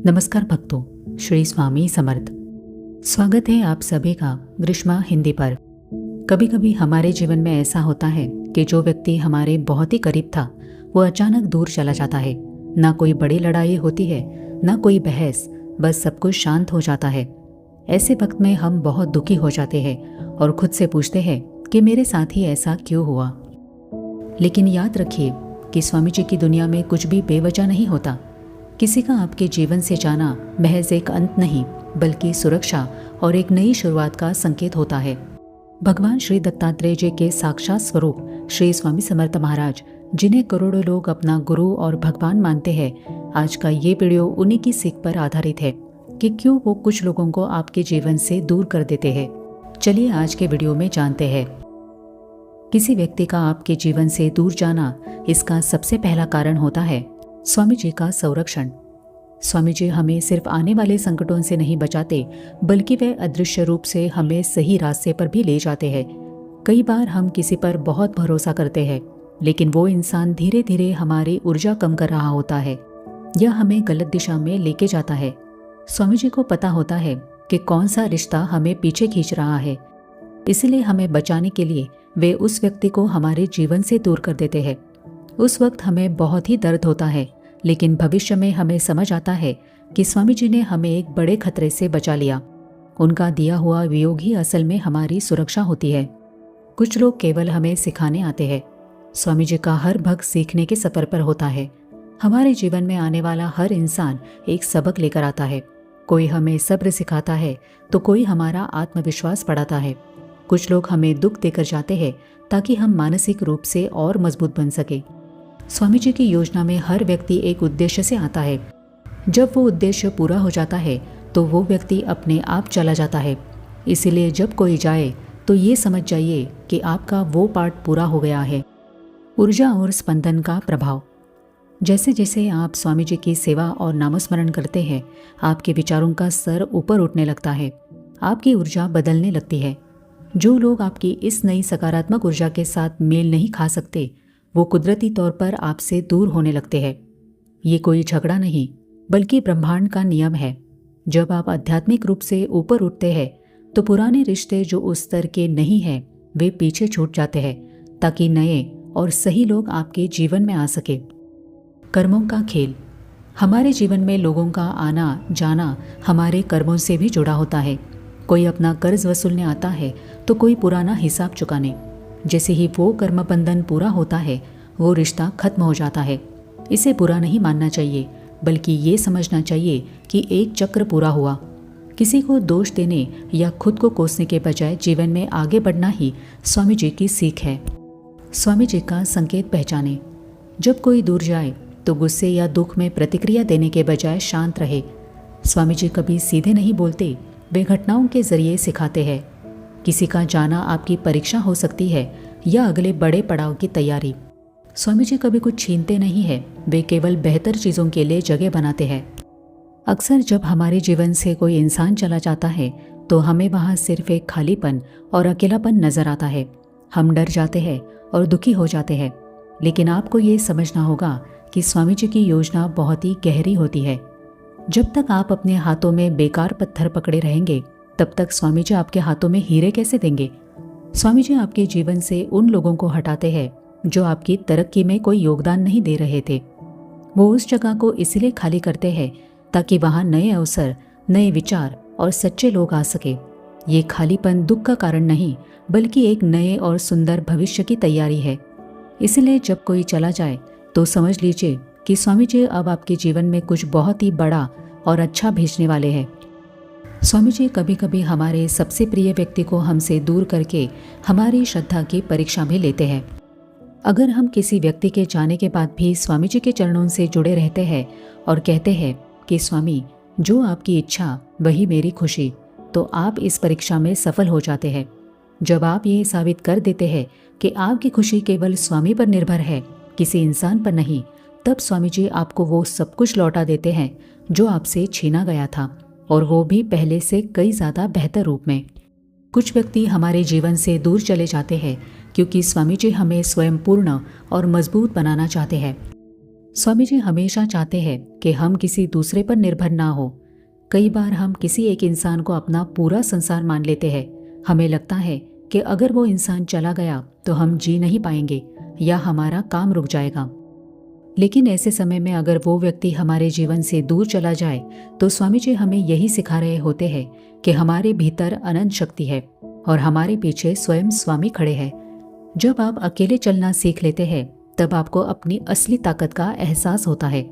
नमस्कार भक्तों, श्री स्वामी समर्थ। स्वागत है आप सभी का ग्रीष्मा हिंदी पर। कभी कभी हमारे जीवन में ऐसा होता है कि जो व्यक्ति हमारे बहुत ही करीब था वो अचानक दूर चला जाता है। ना कोई बड़ी लड़ाई होती है, ना कोई बहस, बस सब कुछ शांत हो जाता है। ऐसे वक्त में हम बहुत दुखी हो जाते हैं और खुद से पूछते हैं कि मेरे साथ ही ऐसा क्यों हुआ। लेकिन याद रखिए कि स्वामी जी की दुनिया में कुछ भी बेवजह नहीं होता। किसी का आपके जीवन से जाना महज एक अंत नहीं, बल्कि सुरक्षा और एक नई शुरुआत का संकेत होता है। भगवान श्री दत्तात्रेय जी के साक्षात स्वरूप श्री स्वामी समर्थ महाराज, जिन्हें करोड़ों लोग अपना गुरु और भगवान मानते हैं, आज का ये वीडियो उन्हीं की सीख पर आधारित है कि क्यों वो कुछ लोगों को आपके जीवन से दूर कर देते हैं। चलिए आज के वीडियो में जानते हैं। किसी व्यक्ति का आपके जीवन से दूर जाना, इसका सबसे पहला कारण होता है स्वामी जी का संरक्षण। स्वामी जी हमें सिर्फ आने वाले संकटों से नहीं बचाते, बल्कि वे अदृश्य रूप से हमें सही रास्ते पर भी ले जाते हैं। कई बार हम किसी पर बहुत भरोसा करते हैं, लेकिन वो इंसान धीरे धीरे हमारी ऊर्जा कम कर रहा होता है या हमें गलत दिशा में लेके जाता है। स्वामी जी को पता होता है कि कौन सा रिश्ता हमें पीछे खींच रहा है, इसलिए हमें बचाने के लिए वे उस व्यक्ति को हमारे जीवन से दूर कर देते हैं। उस वक्त हमें बहुत ही दर्द होता है, लेकिन भविष्य में हमें समझ आता है कि स्वामी जी ने हमें एक बड़े खतरे से बचा लिया। उनका दिया हुआ वियोग ही असल में हमारी सुरक्षा होती है। कुछ लोग केवल हमें सिखाने आते हैं। स्वामी जी का हर भक्त सीखने के सफर पर होता है। हमारे जीवन में आने वाला हर इंसान एक सबक लेकर आता है। कोई हमें सब्र सिखाता है तो कोई हमारा आत्मविश्वास बढ़ाता है। कुछ लोग हमें दुख देकर जाते हैं ताकि हम मानसिक रूप से और मजबूत बन सके। स्वामी जी की योजना में हर व्यक्ति एक उद्देश्य से आता है। जब वो उद्देश्य पूरा हो जाता है तो वो व्यक्ति अपने आप चला जाता है। इसीलिए जब कोई जाए तो ये समझ जाइए कि आपका वो पार्ट पूरा हो गया है। ऊर्जा और स्पंदन का प्रभाव। जैसे जैसे आप स्वामी जी की सेवा और नामस्मरण करते हैं, आपके विचारों का स्तर ऊपर उठने लगता है। आपकी ऊर्जा बदलने लगती है। जो लोग आपकी इस नई सकारात्मक ऊर्जा के साथ मेल नहीं खा सकते, वो कुदरती तौर पर आपसे दूर होने लगते हैं। ये कोई झगड़ा नहीं, बल्कि ब्रह्मांड का नियम है। जब आप आध्यात्मिक रूप से ऊपर उठते हैं तो पुराने रिश्ते जो उस स्तर के नहीं हैं, वे पीछे छूट जाते हैं, ताकि नए और सही लोग आपके जीवन में आ सके। कर्मों का खेल। हमारे जीवन में लोगों का आना जाना हमारे कर्मों से भी जुड़ा होता है। कोई अपना कर्ज वसूलने आता है तो कोई पुराना हिसाब चुकाने। जैसे ही वो कर्म बंधन पूरा होता है, वो रिश्ता खत्म हो जाता है। इसे बुरा नहीं मानना चाहिए, बल्कि ये समझना चाहिए कि एक चक्र पूरा हुआ। किसी को दोष देने या खुद को कोसने के बजाय जीवन में आगे बढ़ना ही स्वामी जी की सीख है। स्वामी जी का संकेत पहचाने। जब कोई दूर जाए तो गुस्से या दुख में प्रतिक्रिया देने के बजाय शांत रहे। स्वामी जी कभी सीधे नहीं बोलते, वे घटनाओं के जरिए सिखाते हैं। किसी का जाना आपकी परीक्षा हो सकती है या अगले बड़े पड़ाव की तैयारी। स्वामी जी कभी कुछ छीनते नहीं है, वे केवल बेहतर चीज़ों के लिए जगह बनाते हैं। अक्सर जब हमारे जीवन से कोई इंसान चला जाता है तो हमें वहाँ सिर्फ एक खालीपन और अकेलापन नजर आता है। हम डर जाते हैं और दुखी हो जाते हैं, लेकिन आपको ये समझना होगा कि स्वामी जी की योजना बहुत ही गहरी होती है। जब तक आप अपने हाथों में बेकार पत्थर पकड़े रहेंगे, तब तक स्वामी जी आपके हाथों में हीरे कैसे देंगे। स्वामी जी आपके जीवन से उन लोगों को हटाते हैं जो आपकी तरक्की में कोई योगदान नहीं दे रहे थे। वो उस जगह को इसलिए खाली करते हैं ताकि वहाँ नए अवसर, नए विचार और सच्चे लोग आ सके। ये खालीपन दुख का कारण नहीं, बल्कि एक नए और सुंदर भविष्य की तैयारी है। इसलिए जब कोई चला जाए तो समझ लीजिए कि स्वामी जी अब आपके जीवन में कुछ बहुत ही बड़ा और अच्छा भेजने वाले हैं। स्वामी जी कभी कभी हमारे सबसे प्रिय व्यक्ति को हमसे दूर करके हमारी श्रद्धा की परीक्षा भी लेते हैं। अगर हम किसी व्यक्ति के जाने के बाद भी स्वामी जी के चरणों से जुड़े रहते हैं और कहते हैं कि स्वामी, जो आपकी इच्छा वही मेरी खुशी, तो आप इस परीक्षा में सफल हो जाते हैं। जब आप ये साबित कर देते हैं कि आपकी खुशी केवल स्वामी पर निर्भर है, किसी इंसान पर नहीं, तब स्वामी जी आपको वो सब कुछ लौटा देते हैं जो आपसे छीना गया था, और वो भी पहले से कई ज़्यादा बेहतर रूप में। कुछ व्यक्ति हमारे जीवन से दूर चले जाते हैं क्योंकि स्वामी जी हमें स्वयं पूर्ण और मजबूत बनाना चाहते हैं। स्वामी जी हमेशा चाहते हैं कि हम किसी दूसरे पर निर्भर ना हो। कई बार हम किसी एक इंसान को अपना पूरा संसार मान लेते हैं। हमें लगता है कि अगर वो इंसान चला गया तो हम जी नहीं पाएंगे या हमारा काम रुक जाएगा। लेकिन ऐसे समय में अगर वो व्यक्ति हमारे जीवन से दूर चला जाए तो स्वामी जी हमें यही सिखा रहे होते हैं कि हमारे भीतर अनंत शक्ति है और हमारे पीछे स्वयं स्वामी खड़े हैं। जब आप अकेले चलना सीख लेते हैं तब आपको अपनी असली ताकत का एहसास होता है।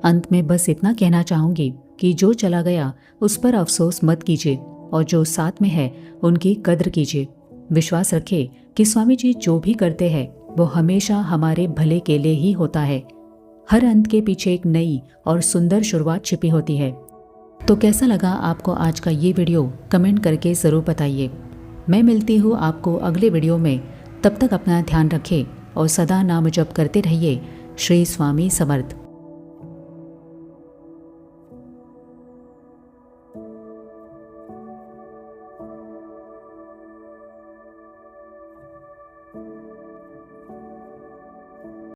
अंत में बस इतना कहना चाहूंगी कि जो चला गया उस पर अफसोस मत कीजिए और जो साथ में है उनकी कद्र कीजिए। विश्वास रखें कि स्वामी जी जो भी करते हैं वो हमेशा हमारे भले के लिए ही होता है। हर अंत के पीछे एक नई और सुंदर शुरुआत छिपी होती है। तो कैसा लगा आपको आज का ये वीडियो कमेंट करके ज़रूर बताइए। मैं मिलती हूँ आपको अगले वीडियो में। तब तक अपना ध्यान रखें और सदा नाम जप करते रहिए। श्री स्वामी समर्थ।